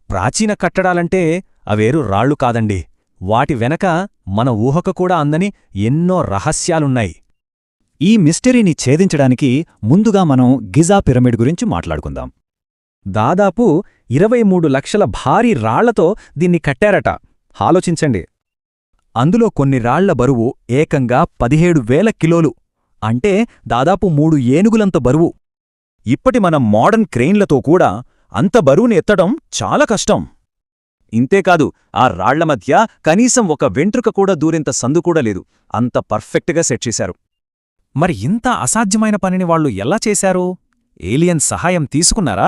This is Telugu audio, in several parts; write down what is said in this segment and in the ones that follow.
ప్రాచీన కట్టడాలంటే అవేరు రాళ్ళు కాదండి. వాటి వెనక మన ఊహకు కూడా అందని ఎన్నో రహస్యాలున్నాయి. ఈ మిస్టరీని ఛేదించడానికి ముందుగా మనం గిజా పిరమిడ్ గురించి మాట్లాడుకుందాం. దాదాపు 23 లక్షల భారీ రాళ్లతో దీన్ని కట్టారట. ఆలోచించండి. అందులో కొన్ని రాళ్ల బరువు ఏకంగా 17,000 కిలోలు, అంటే దాదాపు 3 ఏనుగులంత బరువు. ఇప్పటి మన మోడర్న్ క్రెయిన్లతో కూడా అంత బరువుని ఎత్తడం చాలా కష్టం. ఇంతేకాదు, ఆ రాళ్ల మధ్య కనీసం ఒక వెంట్రుక కూడా దూరేంత సందు కూడా లేదు. అంత పర్ఫెక్ట్గా సెట్ చేశారు. మరి ఇంత అసాధ్యమైన పనిని వాళ్ళు ఎలా చేశారు? ఏలియన్ సహాయం తీసుకున్నారా?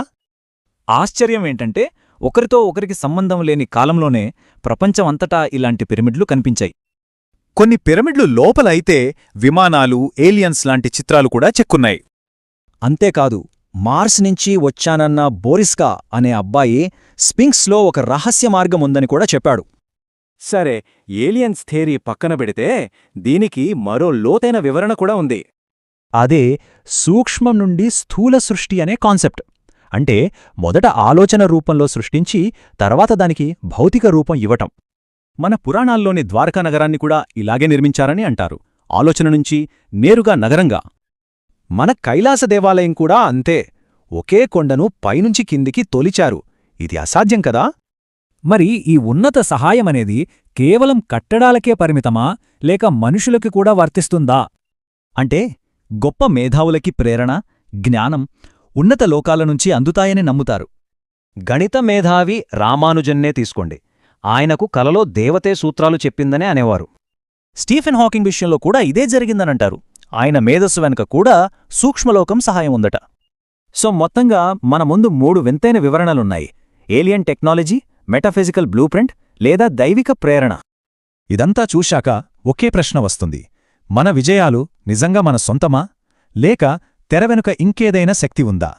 ఆశ్చర్యం ఏంటంటే, ఒకరితో ఒకరికి సంబంధం లేని కాలంలోనే ప్రపంచం అంతటా ఇలాంటి పిరమిడ్లు కనిపించాయి. కొన్ని పిరమిడ్లు లోపల అయితే విమానాలు, ఏలియన్స్ లాంటి చిత్రాలు కూడా చెక్కున్నాయి. అంతేకాదు, మార్స్ నుంచి వచ్చానన్న బోరిస్కా అనే అబ్బాయి స్పింక్స్లో ఒక రహస్య మార్గముందని కూడా చెప్పాడు. సరే, ఏలియన్స్ థియరీ పక్కన పెడితే దీనికి మరో లోతైన వివరణ కూడా ఉంది. అదే సూక్ష్మం నుండి స్థూల సృష్టి అనే కాన్సెప్ట్. అంటే మొదట ఆలోచన రూపంలో సృష్టించి తర్వాత దానికి భౌతిక రూపం ఇవ్వటం. మన పురాణాల్లోని ద్వారకా నగరాన్ని కూడా ఇలాగే నిర్మించారని అంటారు. ఆలోచన నుంచి నేరుగా నగరంగా. మన కైలాస దేవాలయం కూడా అంతే. ఒకే కొండను పైనుంచి కిందికి తొలిచారు. ఇది అసాధ్యం కదా? మరి ఈ ఉన్నత సహాయమనేది కేవలం కట్టడాలకే పరిమితమా, లేక మనుషులకి కూడా వర్తిస్తుందా? అంటే గొప్ప మేధావులకి ప్రేరణ, జ్ఞానం ఉన్నత లోకాల నుంచి అందుతాయని నమ్ముతారు. గణిత మేధావి రామానుజన్నే తీసుకోండి. ఆయనకు కలలో దేవతే సూత్రాలు చెప్పిందనే అనేవారు. స్టీఫెన్ హాకింగ్ విషయంలో కూడా ఇదే జరిగిందనంటారు. ఆయన మేధస్సు వెనుక కూడా సూక్ష్మలోకం సహాయం ఉందట. సో మొత్తంగా మన ముందు 3 వింతైన వివరణలున్నాయి: ఏలియన్ టెక్నాలజీ, మెటాఫిజికల్ బ్లూప్రింట్ లేదా దైవిక ప్రేరణ. ఇదంతా చూశాక ఒకే ప్రశ్న వస్తుంది: మన విజయాలు నిజంగా మన సొంతమా, లేక తెర వెనుక ఇంకేదైనా శక్తి ఉందా?